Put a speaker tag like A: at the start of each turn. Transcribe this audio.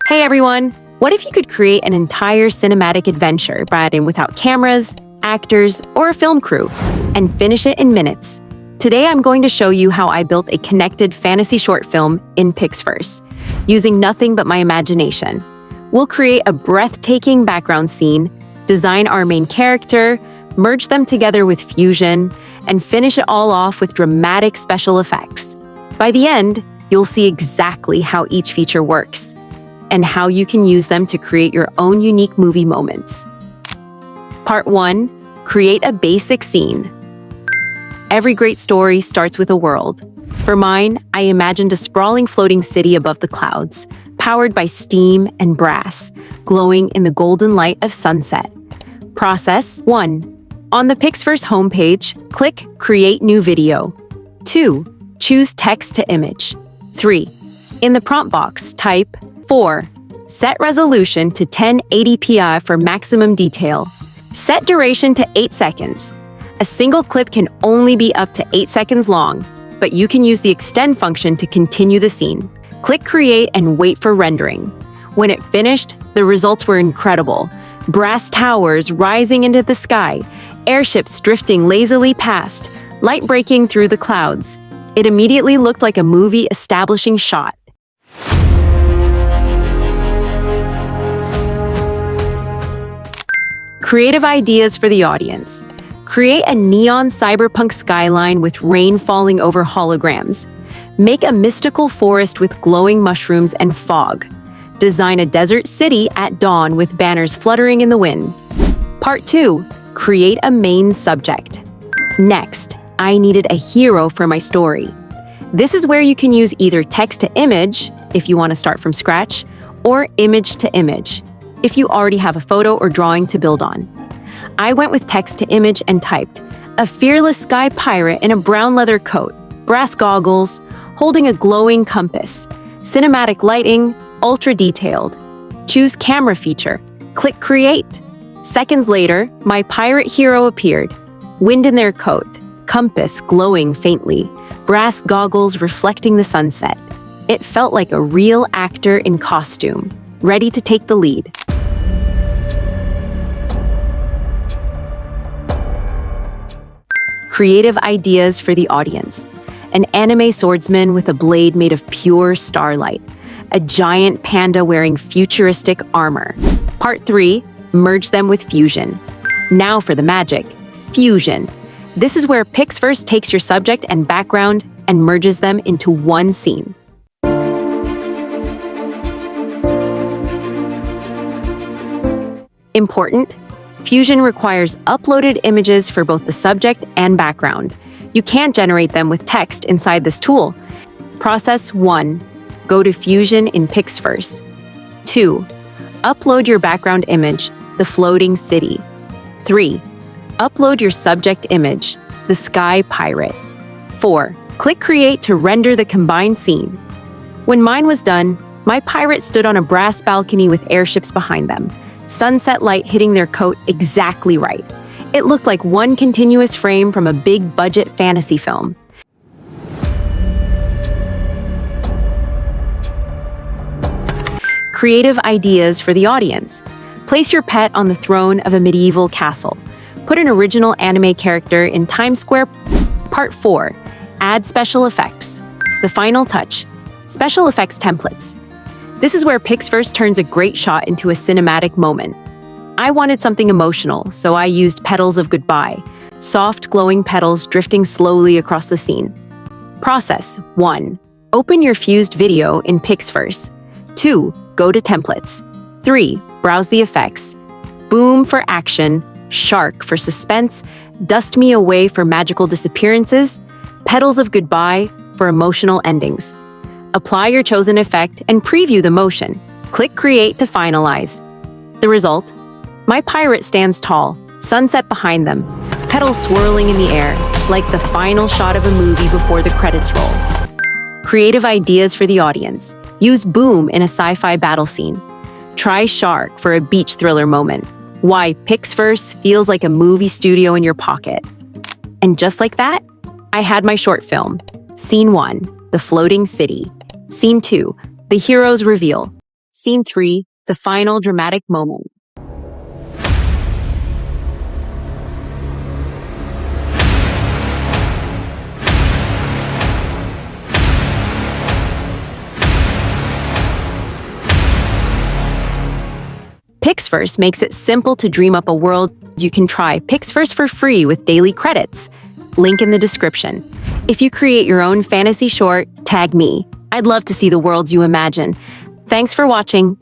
A: Hey everyone! What if you could create an entire cinematic adventure but without cameras, actors, or a film crew, and finish it in minutes? Today I'm going to show you how I built a connected fantasy short film in Pixverse, using nothing but my imagination. We'll create a breathtaking background scene, design our main character, merge them together with fusion, and finish it all off with dramatic special effects. By the end, you'll see exactly how each feature works, and how you can use them to create your own unique movie moments. Part 1. Create a basic scene. Every great story starts with a world. For mine, I imagined a sprawling floating city above the clouds, powered by steam and brass, glowing in the golden light of sunset. Process 1. On the Pixverse homepage, click Create New Video. 2. Choose Text to Image. 3. In the prompt box, type 4. Set resolution to 1080p for maximum detail. Set duration to 8 seconds. A single clip can only be up to 8 seconds long, but you can use the extend function to continue the scene. Click Create and wait for rendering. When it finished, the results were incredible. Brass towers rising into the sky, airships drifting lazily past, light breaking through the clouds. It immediately looked like a movie establishing shot. Creative ideas for the audience. Create a neon cyberpunk skyline with rain falling over holograms. Make a mystical forest with glowing mushrooms and fog. Design a desert city at dawn with banners fluttering in the wind. Part 2. Create a main subject. Next, I needed a hero for my story. This is where you can use either text to image, if you want to start from scratch, or image to image, if you already have a photo or drawing to build on. I went with text to image and typed, a fearless sky pirate in a brown leather coat, brass goggles, holding a glowing compass, cinematic lighting, ultra detailed. Choose camera feature, click create. Seconds later, my pirate hero appeared, wind in their coat, compass glowing faintly, brass goggles reflecting the sunset. It felt like a real actor in costume, ready to take the lead. Creative ideas for the audience. An anime swordsman with a blade made of pure starlight. A giant panda wearing futuristic armor. Part 3. Merge them with fusion. Now for the magic. Fusion. This is where Pixverse takes your subject and background and merges them into one scene. Important. Fusion requires uploaded images for both the subject and background. You can't generate them with text inside this tool. Process 1. Go to Fusion in Pixverse. 2. Upload your background image, the floating city. 3. Upload your subject image, the sky pirate. 4. Click Create to render the combined scene. When mine was done, my pirate stood on a brass balcony with airships behind them. Sunset light hitting their coat exactly right. It looked like one continuous frame from a big-budget fantasy film. Creative ideas for the audience. Place your pet on the throne of a medieval castle. Put an original anime character in Times Square. Part 4. Add special effects. The final touch. Special effects templates. This is where Pixverse turns a great shot into a cinematic moment. I wanted something emotional, so I used petals of goodbye, soft glowing petals drifting slowly across the scene. Process 1. Open your fused video in Pixverse. 2. Go to templates. 3. Browse the effects. Boom for action, shark for suspense, dust me away for magical disappearances, petals of goodbye for emotional endings. Apply your chosen effect and preview the motion. Click Create to finalize. The result? My pirate stands tall, sunset behind them, petals swirling in the air, like the final shot of a movie before the credits roll. Creative ideas for the audience. Use boom in a sci-fi battle scene. Try shark for a beach thriller moment. Why Pixverse feels like a movie studio in your pocket. And just like that, I had my short film. Scene 1, the floating city. Scene 2, the hero's reveal. Scene 3, the final dramatic moment. Pixverse makes it simple to dream up a world. You can try Pixverse for free with daily credits. Link in the description. If you create your own fantasy short, tag me. I'd love to see the worlds you imagine. Thanks for watching.